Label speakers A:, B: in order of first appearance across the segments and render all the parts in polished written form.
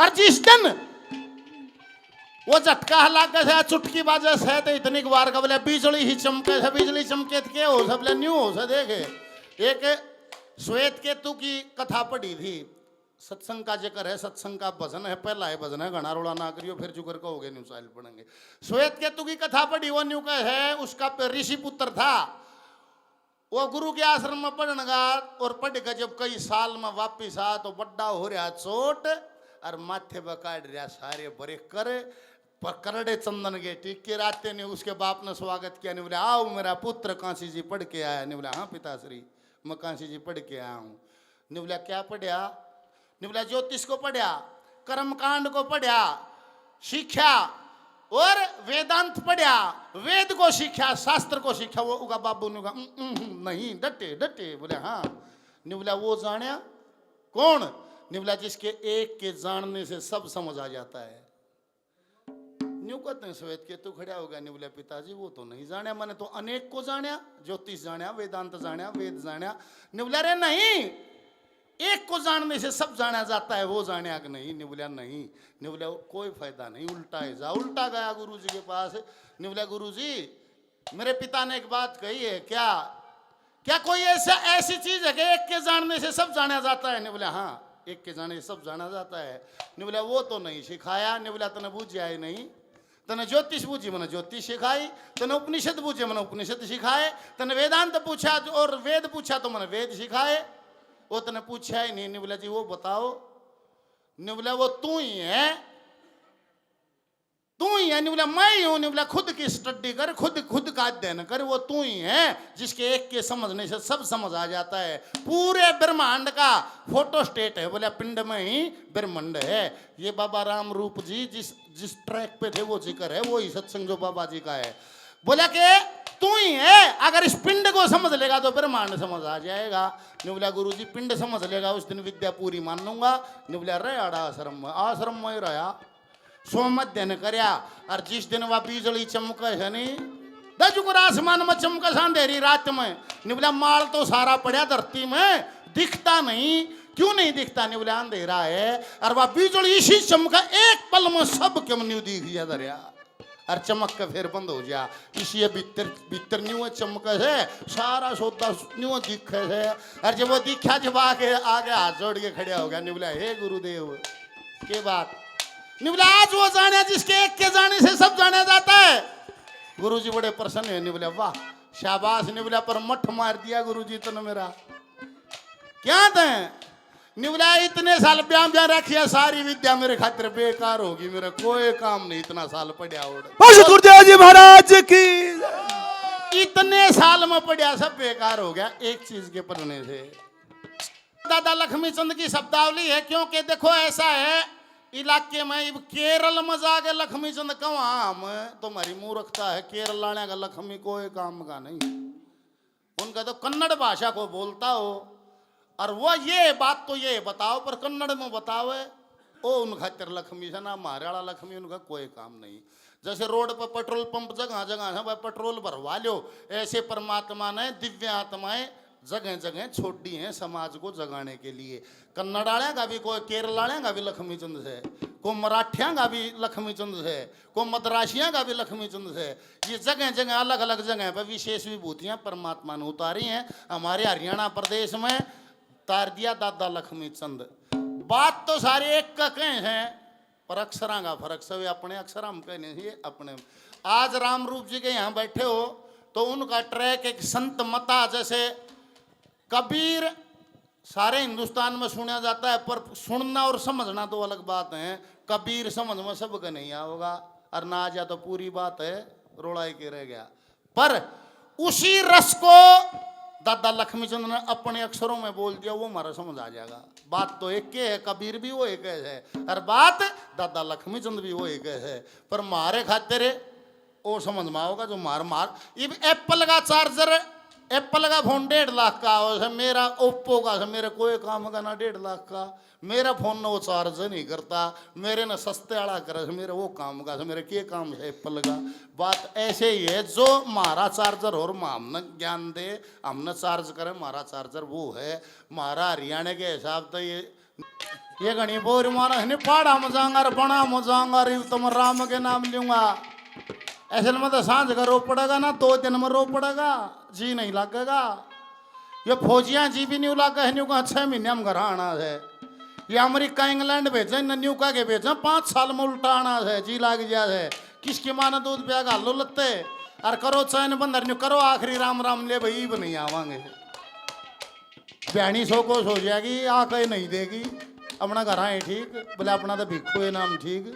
A: और जिस दिन वो झटका लागे से चुटकी बाजे से तो इतनी बार का बोले बिजली ही चमके से, बिजली चमके के हो सब बोले न्यू हो से। देखे एक श्वेत केतु की कथा पढ़ी थी, सत्संग का जिक्र है, सत्संग का भजन है, पहला है भजन है, घना रोड़ा ना करियो फिर जुगर कहोगे न्यू साइल पढ़ेंगे। श्वेत केतु की कथा पढ़ी, वो न्यू का है, उसका ऋषि पुत्र था, वो गुरु के आश्रम में पढ़ने गया और पढ़ के जब कई साल में वापिस आ तो बड्डा हो रहा चोट और माथे पर काट रहा सारे बरे कर पर करड़े चंदन के टीके राते ने उसके बाप ने स्वागत किया। ने बोले आओ मेरा पुत्र कांसी जी पढ़ के आया। ने बोला हाँ पिताश्री मैं कांसी जी पढ़ के आया हूँ। ने बोला क्या पढ़ा? ने बोला ज्योतिष को पढ़ा, कर्मकांड को पढ़ा, सीखा और वेदांत पढ़ा, वेद को सीखा, शास्त्र को सीखा। वो उगा बाबू ने कहा नहीं, डटे डटे। बोले हाँ। ने बोला वो जाना कौन? ने बोला जिसके एक के जानने से सब समझ आ जाता है। न्यू कहते हैं श्वेत केतु खड़ा होगा। ने बोला पिताजी वो तो नहीं जाना, मैंने तो अनेक को जाना, ज्योतिष जाना, वेदांत जाना, वेद जाना। ने बोला अरे नहीं, एक को जानने से सब जाना जाता है, वो जाने कि नहीं? ने बोला नहीं। ने बोला कोई फायदा नहीं, उल्टा है जा। उल्टा गया गुरु जी के पास। ने बोला गुरु जी मेरे पिता ने एक बात कही है, क्या क्या कोई ऐसी चीज है कि एक के जानने से सब जाना जाता है? ने बोला हाँ एक के जाने से सब जाना जाता है। ने बोला वो तो नहीं सिखाया। ने बोला तने बूझा है नहीं, तने ज्योतिष बूझी मैंने ज्योतिष सिखाई, तने उपनिषद बूझे मैंने उपनिषद सिखाए, तने वेदांत पूछा और वेद पूछा तो मैंने वेद सिखाए। वो तने पूछा ही नहीं। ने बोला जी वो बताओ। ने बोला वो तू ही है, तू ही है। ने बोला मैं ही हूं। ने बोला खुद की स्टडी कर, खुद का अध्ययन कर, वो तू ही है जिसके एक के समझने से सब समझ आ जाता है। पूरे ब्रह्मांड का फोटो स्टेट है। बोला पिंड में ही ब्रह्मांड है। ये बाबा राम रूप जी जिस ट्रैक पे थे वो जिक्र है, वो ही सत्संग जो बाबा जी का है। बोला कि तू ही है, अगर इस पिंड को समझ लेगा तो ब्रह्मांड समझ आ जाएगा। ने बोला गुरु जी पिंड समझ लेगा उस दिन विद्या पूरी मान लूंगा। ने बोला रे आश्रम में रहा, सोमध्यन करया और जिस दिन वह बिजली चमक है नहीं दजुकर आसमान में चमक अंधेरी रात में। ने बोला माल तो सारा पड़ा धरती में, दिखता नहीं। क्यों नहीं दिखता? ने बोला अंधेरा है और वह बिजली इसी चमका एक पल में सब क्यों न्यू दिख गया दरिया और चमक के फिर बंद हो गया। इसी भीतर न्यू चमक है, सारा सौदा न्यू दिखे है। और जब वो दिखा जब आगे हाथ जोड़ के खड़ा हो गया। ने बोला हे गुरुदेव के बात? ने बोला आज वो जाने जिसके एक के जाने से सब जाना जाता है। गुरुजी बड़े प्रसन्न है। ने बोला वाह शाबाश। ने बोला पर मठ मार दिया गुरुजी तूने मेरा, क्या थे? ने बोला इतने साल ब्याम ब्याह रखिया, सारी विद्या मेरे खातिर बेकार होगी, मेरा कोई काम नहीं, इतना साल पढ़िया गुरुदेव जी महाराज की। इतने साल में पढ़िया सब बेकार हो गया एक चीज के पढ़ने से। दादा लक्ष्मी चंद की शब्दावली है, क्योंकि देखो ऐसा है इलाके में केरल में जाके लक्ष्मी चंद कवाम तुम्हारी मूर्खता है। केरल लाने का लक्ष्मी कोई काम का नहीं, उनका तो कन्नड़ भाषा को बोलता हो और वो ये बात तो ये बताओ पर कन्नड़ में बताओ ओ उन खातिर लक्ष्मी से ना हमारे वाला लक्ष्मी उनका कोई काम नहीं। जैसे रोड पर पेट्रोल पंप जगह जगह है भाई पेट्रोल भरवा लो, ऐसे परमात्मा ने दिव्य आत्माएं जगह जगह छोड़ी हैं समाज को जगाने के लिए। कन्नड़ वाले का भी कोई, केरल वाले का भी लक्ष्मी चंद है, को मराठिया का भी लक्ष्मी चंद है, को मद्रासिया का भी लक्ष्मी चंद है। ये जगह जगह अलग अलग जगह पर विशेष विभूतियाँ परमात्मा ने उतारी हैं। हमारे हरियाणा प्रदेश में तार दिया दादा लक्ष्मी चंद। बात तो सारे एक का कहे हैं पर अक्षरा का फर्क सभी अपने अक्षर हम कहने चाहिए अपने। आज राम रूप जी के यहाँ बैठे हो तो उनका ट्रैक एक संत मता जैसे कबीर सारे हिंदुस्तान में सुना जाता है, पर सुनना और समझना तो अलग बात है। कबीर समझ में सबका नहीं आओगा और ना आ जा तो पूरी बात है रोड़ाई के रह गया। पर उसी रस को दादा लक्ष्मी चंद ने अपने अक्षरों में बोल दिया, वो हमारा समझ आ जाएगा। बात तो एक के है, कबीर भी वो एक है और बात दादा लक्ष्मी चंद भी वो एक है। पर मारे खातिर वो समझ में आओगा जो मार एप्पल का चार्जर, एप्पल का फोन 1.5 लाख का हो, मेरा ओप्पो का मेरे कोई काम का ना 1.5 लाख का। मेरा फोन ना वो चार्ज नहीं करता, मेरे ना सस्ते वाला करे मेरे वो काम का, मेरे क्या काम है एप्पल का। बात ऐसे ही है, जो हमारा चार्जर और हमने ज्ञान दे हमने चार्ज करे, हमारा चार्जर वो है। हमारा हरियाणा के हिसाब से ये ये घनी बोर मारा नहीं पाड़ा मजांगा बना मजांगा तुम राम के नाम लूंगा। ऐसे में तो सांझ का रो पड़ेगा ना, 2 दिन में रो पड़ेगा, जी नहीं लगेगा। ये फौजियां जी भी नहीं लगा है, न्यू का 6 महीने में घर आना है। ये अमेरिका इंग्लैंड भेजे न्यू का के भेजे 5 साल में उल्टा आना है, जी लाग गया है। किसकी माना दूध पिया लो लत्ते और करो चैन बंदर न्यू करो आखिरी राम राम ले भाई भी नहीं आवांगे। बहनी सो को सो जाएगी आके नहीं देगी, अपना घर आए ठीक, बोले अपना तो भिक्खू है नाम ठीक।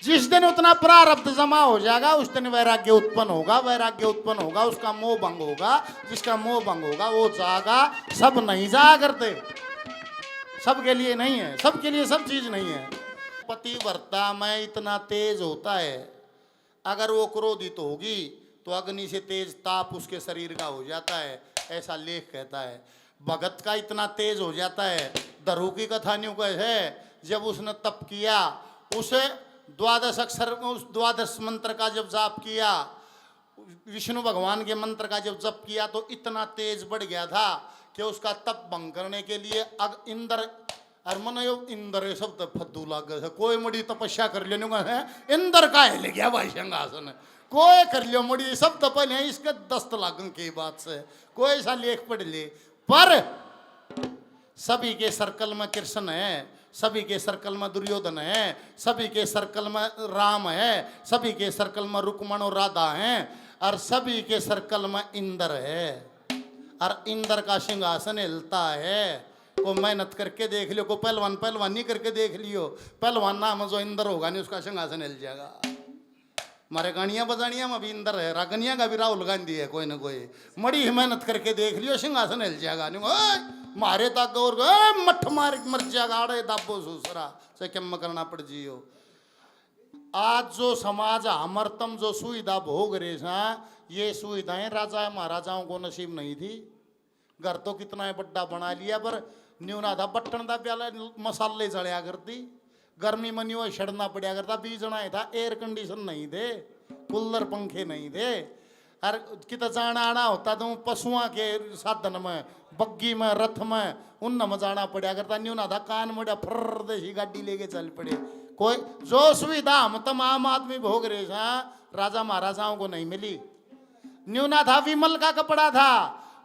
A: जिस दिन उतना प्रारब्ध जमा हो जाएगा उस दिन वैराग्य उत्पन्न होगा, वैराग्य उत्पन्न होगा उसका मोह भंग होगा, जिसका मोह भंग होगा वो जागा। सब नहीं जा करते, सबके लिए नहीं है, सबके लिए सब चीज नहीं है। पतिव्रता में इतना तेज होता है, अगर वो क्रोधित होगी तो अग्नि से तेज ताप उसके शरीर का हो जाता है, ऐसा लेख कहता है। भगत का इतना तेज हो जाता है, दरू की कथा न्यू है, जब उसने तप किया, उसे 12 अक्षर उस 12 मंत्र का जब जाप किया, विष्णु भगवान के मंत्र का जब जप किया तो इतना तेज बढ़ गया था कि उसका तप भंग करने के लिए इंद्र इंद्र शब्द फद्दू लाग गए। कोई मड़ी तपस्या कर लेने है, इंद्र का ले गया भाई सिंहासन, कोई कर लियो मड़ी सब तो पहले इसके 10 लागन की बात से कोई ऐसा लेख पढ़ ले। पर सभी के सर्कल में कृष्ण है, सभी के सर्कल में दुर्योधन है, सभी के सर्कल में राम है, सभी के सर्कल में रुक्मण और राधा हैं, और सभी के सर्कल में इंद्र है। और इंद्र का सिंहासन हिलता है। को मेहनत करके देख लियो, को पहलवानी करके देख लियो, पहलवान नाम जो इंद्र होगा नहीं उसका सिंहासन हिल जाएगा। हमारे गानियाँ बजानियाँ में भी इंद्र है, रागनिया का भी राहुल गांधी है, कोई ना कोई मड़ी मेहनत करके देख लियो सिंहासन हिल जाएगा। मारे तक और मठ मार मर जाएगा, अड़े दाबो सूसरा से कम करना पड़ जियो। आज जो समाज अमरतम जो सुविधा भोग रहे हैं, ये सुविधाएं राजा महाराजाओं को नसीब नहीं थी। घर तो कितना है बड्डा बना लिया, पर न्यूना था बट्टन का प्याला मसाले चढ़िया करती, गर्मी में न्यू छड़ना पड़ा करता। बीजना था, एयर कंडीशन नहीं थे, कूलर पंखे नहीं थे, और कितना जाना आना होता तो पशुओं के साधन में, बग्गी में, रथ में, उन जाना पड़ा करता। न्यूना था कान मुड़ा फर देसी गाड़ी लेके चल पड़े। कोई जो सुविधा हम तमाम आदमी भोग रहे हैं, राजा महाराजाओं को नहीं मिली। न्यूना था विमल का कपड़ा था,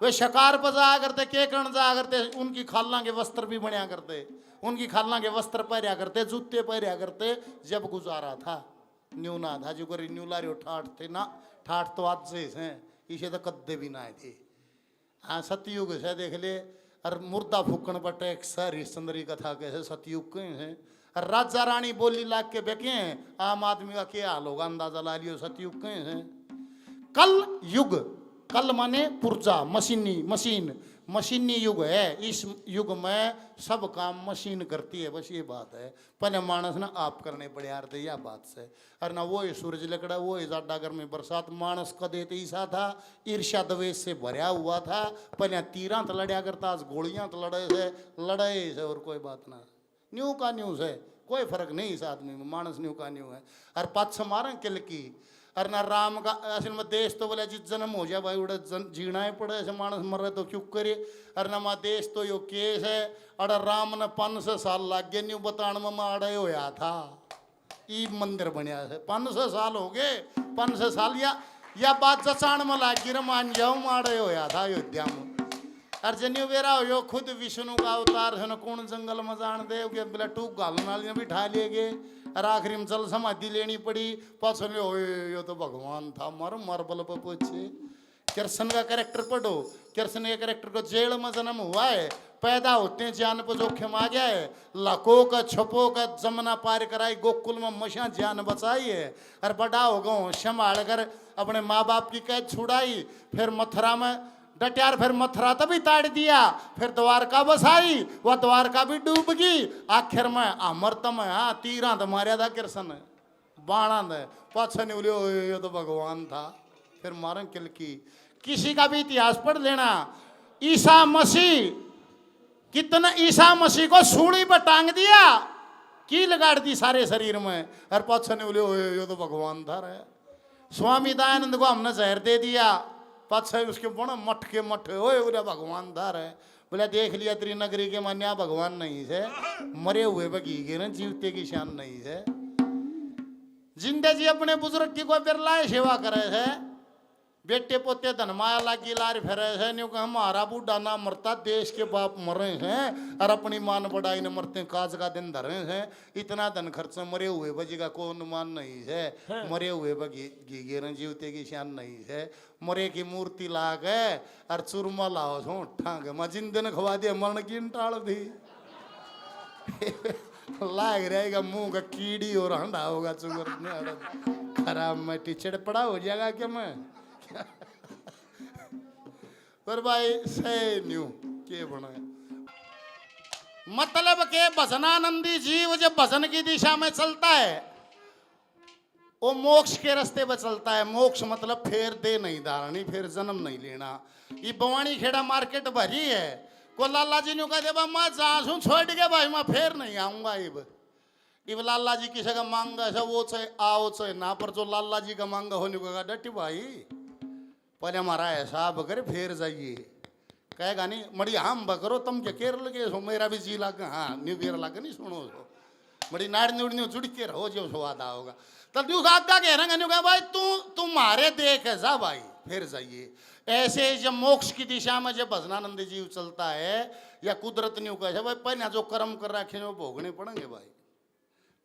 A: वे शिकार पर जाया करते, केकरण जाया करते, उनकी खालना के वस्त्र भी बनया करते, उनकी खालना के वस्त्र पहरिया करते, जूते पहरिया करते, जब गुजारा था। न्यूना था जो करी न्यूलारी ठाठ थे ना, ठाठ तो आज से हैं, इसे तो कद्दे भी ना थे। हाँ सतयुग से देख ले, और मुर्दा फूकन पर टैक्स हरिश्चंद्री कथा कैसे सतयुग के हैं, और राजा रानी बोली लाग के बेके हैं, आम आदमी का क्या हाल होगा अंदाजा ला लियो, सतयुग के हैं। कल युग, कल माने पुर्जा, मशीनी, मशीनी युग है। इस युग में सब काम मशीन करती है, बस ये बात है। पहले मानस ना आप करने पड़े यार थे, यह बात से। और ना वो सूरज लकड़ा, वो ज्यादा गर्मी बरसात, मानस कदे ऐसा था, ईर्ष्या द्वेष से भरा हुआ था। पहले तीरा तो लड़ा करता, आज गोलियां तो लड़े से और कोई बात ना। न्यू का न्यूज है, कोई फर्क नहीं इस आदमी में, मानस न्यू का न्यू है। और पाछ मारे किल की, और ना राम का असल में देश तो बोले जिस जन्म हो जाए भाई उड़े जीना ही पड़े, ऐसे मानस मर रहे तो क्यों करे। और ना माँ देश तो यो केस है, अरे राम ने 500 साल लग गए न्यू बताने में अड़े होया था, ई मंदिर बनया है, 500 साल हो गए, 500 साल या बात जचाण में लाग गिर मान जाऊँ माड़े होया था अयोध्या में। और जन्यू बेरा हो खुद विष्णु का अवतार है, कौन जंगल में जान दे बोला टूक घालने वाले बिठा लिए गए, और आखिरी में चल समाधि लेनी पड़ी। पसंद यो तो भगवान था, मर बल पर पूछे। कृष्ण का कैरेक्टर पढ़ो, कृष्ण के कैरेक्टर को जेल में जन्म हुआ है, पैदा होते हैं जान पर जोखिम आ गया है, लाखों का छपो का जमुना पार कराई, गोकुल में मशा जान बचाई है, और बड़ा हो गो संभाल कर अपने माँ बाप की कैद छुड़ाई, फिर मथुरा में डटियार, फिर मथुरा तभी ताड़ दिया, फिर द्वारका बसाई, वह द्वारका भी डूब गई। आखिर में अमरतम है, हाँ तीरा तो मारिया था कृष्ण, बाणा दे पाछा नहीं बोले ये तो भगवान था, फिर मारन किल की। किसी का भी इतिहास पढ़ लेना, ईसा मसीह कितना, ईसा मसीह को सूली पर टांग दिया, की लगाड़ दी सारे शरीर में, और पाछा नहीं बोले ये तो भगवान था रे। स्वामी दयानंद को हमने जहर दे दिया, पाछा उसके बड़ा मठ के मठ ओए उरे भगवान धार है, बोले देख लिया तेरी नगरी के मान्या भगवान नहीं है, मरे हुए बगी गे ना, जीवते की शान नहीं है। जिंदे जी अपने बुजुर्ग की कोई बिरलाए सेवा करे है, बेटे पोते धनमाया लागी लार फिरे है, न्यू का हमारा बूढ़ा ना मरता, देश के बाप मरे हैं और अपनी मान बढ़ाई ने मरते काज का दिन धरे हैं। इतना धन खर्च मरे हुए बजी का कोई अनुमान नहीं है, मरे हुए बगी जीवते की शान नहीं है। मरे की मूर्ति लाग है और चूरमा लाओ सो ठांग मैं जिंदन खवा दिया मरण की टाल दी लाग रहेगा मुंह का कीड़ी और हंडा होगा चुगर खराब मैं टीचर पड़ा हो जाएगा क्या मैं पर भाई से न्यू के बना मतलब के भजनानंदी जीव जब भजन की दिशा में चलता है वो मोक्ष के रास्ते पर चलता है। मोक्ष मतलब फिर दे नहीं धारणी, फिर जन्म नहीं लेना। ये बवानी खेड़ा मार्केट भरी है, को लाला जी ने कह दे मैं जा छोड़ के भाई मैं फिर नहीं आऊंगा। इब लाला जी किसी का मांगा है वो चाहे आओ चाहे ना, पर जो लाला जी का मांगा होने को डटी भाई पहले हमारा हिसाब करे फिर जाइए। कहेगा नहीं मड़ी हम बकरो तुम क्या केरल के सो, मेरा भी जी लगा हाँ न्यू बियर लगा नहीं सुनो सो मड़ी नाड़ न्यू जुड़ के रहो जो स्वाद आओगा। तब न्यू आगा कह रहे न्यू कहा भाई तुम्हारे देख है जा भाई फिर जाइए। ऐसे जब मोक्ष की दिशा में जब भजनानंद जीव चलता है या कुदरत न्यू कहे भाई पहले जो कर्म कर रखे वो भोगने पड़ेंगे भाई,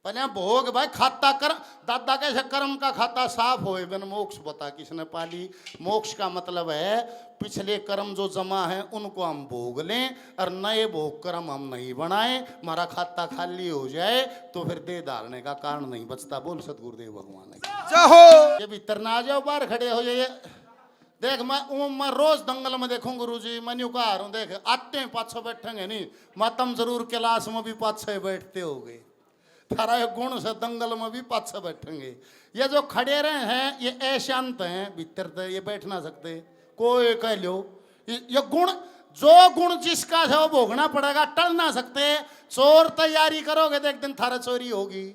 A: पहले भोग भाई खाता कर दादा कैसे कर्म का खाता साफ होए बिन मोक्ष बता किसने पाली। मोक्ष का मतलब है पिछले कर्म जो जमा है उनको हम भोग लें और नए भोग कर्म हम नहीं बनाए, हमारा खाता खाली हो जाए तो फिर दे धारने का कारण नहीं बचता। बोल सतगुरुदेव भगवान ये भीतर ना आ जाओ बाहर खड़े हो जाइए। देख मैं रोज दंगल में देखूं गुरुजी मैं न्यू कह रहा हूँ देख आते हैं 500 बैठेंगे नहीं मैं तुम जरूर क्लास में भी 500 बैठते हो गए थारा गुण से दंगल में भी 500 बैठेंगे। ये जो खड़े रहे हैं ये अशांत हैं भीतर तो ये बैठ ना सकते कोई कह लो ये गुण जो गुण जिसका है वो भोगना पड़ेगा, टल ना सकते। चोर तैयारी करोगे तो एक दिन थारा चोरी होगी,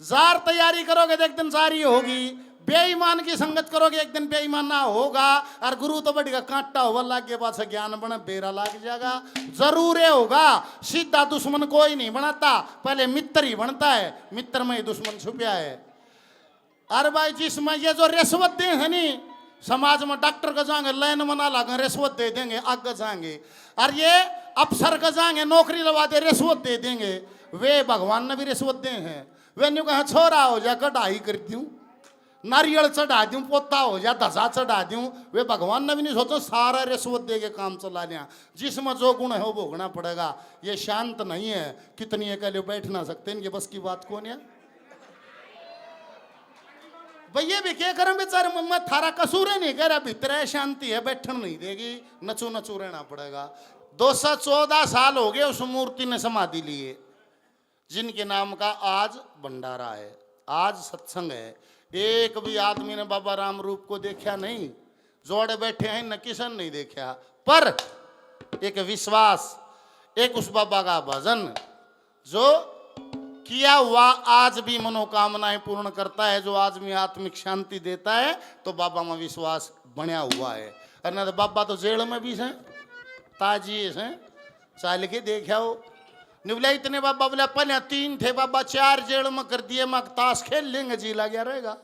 A: जार तैयारी करोगे तो एक दिन जारी होगी, बेईमान की संगत करोगे एक दिन बेईमान ना होगा। और गुरु तो बढ़ेगा कांटा होगा लाग के पास ज्ञान बने बेरा लाग जाएगा जरूर होगा। सीधा दुश्मन कोई नहीं बनाता, पहले मित्र ही बनता है, मित्र में ही दुश्मन छुपा है। अरे भाई जिसमें ये जो रिश्वत दे है नी समाज में डॉक्टर का जाएंगे लाइन में ना लागे रिश्वत दे देंगे आगे जाएंगे, और ये अफसर का जाएंगे नौकरी लगा दे रिश्वत दे देंगे। वे भगवान ने भी रिश्वत दे हैं, वे न्यू कहा छोरा हो जा कढ़ाई कर दूं नारियल चढ़ा दूं पोता हो जा धसा चढ़ा दूं, वे भगवान ने भी नहीं सोचा सारा रिश्वत दे के काम चला लिया। जिसमें जो गुण है वो भोगना पड़ेगा। ये शांत नहीं है कितनी अकेले बैठ ना सकते, इनके बस की बात कौन है भैया भी क्या करें बेचारे मैं थारा कसूर है नहीं कह रहा भीतर शांति है बैठन नहीं देगी नचू नचू रहना पड़ेगा। 214 साल हो गए उस मूर्ति ने समाधि लिए जिनके नाम का आज भंडारा है, आज सत्संग है। एक भी आदमी ने बाबा राम रूप को देखा नहीं, जोड़े बैठे हैं न किसन नहीं देखा, पर एक विश्वास एक उस बाबा का भजन जो किया हुआ आज भी मनोकामनाएं पूर्ण करता है, जो आदमी आत्मिक शांति देता है तो बाबा में विश्वास बना हुआ है। और ना तो बाबा तो जेल में भी हैं ताजी हैं चाल के देखा हो निबला इतने बाबा बोला पहले 3 थे बाबा 4 जेल में कर दिए मैं ताश खेल लेंगे जी लग गया रहेगा,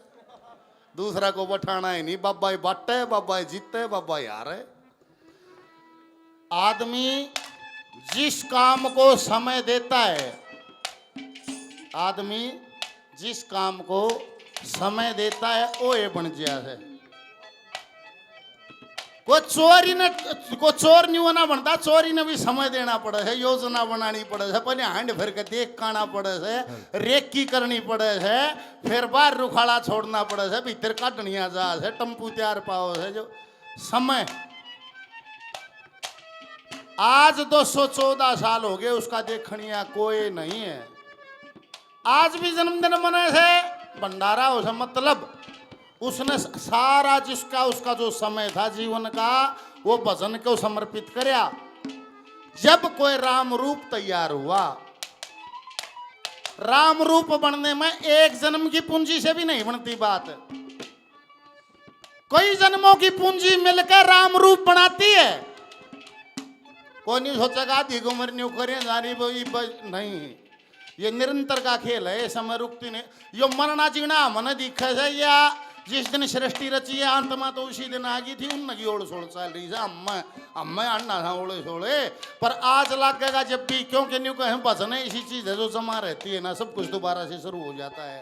A: दूसरा को बैठाना ही नहीं। बाबा ही बाटे बाबा ही जीते बाबा ही हारे। आदमी जिस काम को समय देता है, आदमी जिस काम को समय देता है वो ये बन गया है। को चोर नहीं होना बनता, चोरी ने भी समय देना पड़े है, योजना बनानी पड़े है, पहले हांड फिर के देख काना पड़े है, रेकी करनी पड़े है, फिर बाहर रुखाड़ा छोड़ना पड़े है, भीतर काटनिया जा है, टम्पू तैयार पाओ है। जो समय आज 214 साल हो गए उसका देखनिया कोई नहीं है। आज भी जन्मदिन मने से भंडारा हो मतलब उसने सारा जिसका उसका जो समय था जीवन का वो भजन को समर्पित करया। जब कोई राम रूप तैयार हुआ, राम रूप बनने में एक जन्म की पूंजी से भी नहीं बनती बात, कई जन्मों की पूंजी मिलकर राम रूप बनाती है। कोई नहीं सोचेगा आधी उम्र न्यू करें जारी नहीं, ये निरंतर का खेल है, समय रुकती नहीं। यो मरना जीना मन दिखे से या जिस दिन सृष्टि रची है अंत में तो उसी दिन आ गई थी उनकी ओड़ सोड़ चल रही है अम्मा अन्ना था ओड़े सोड़े, पर आज लगेगा जब भी, क्योंकि न्यू कहें बचने इसी चीज है जो जमा रहती है ना, सब कुछ दोबारा से शुरू हो जाता है।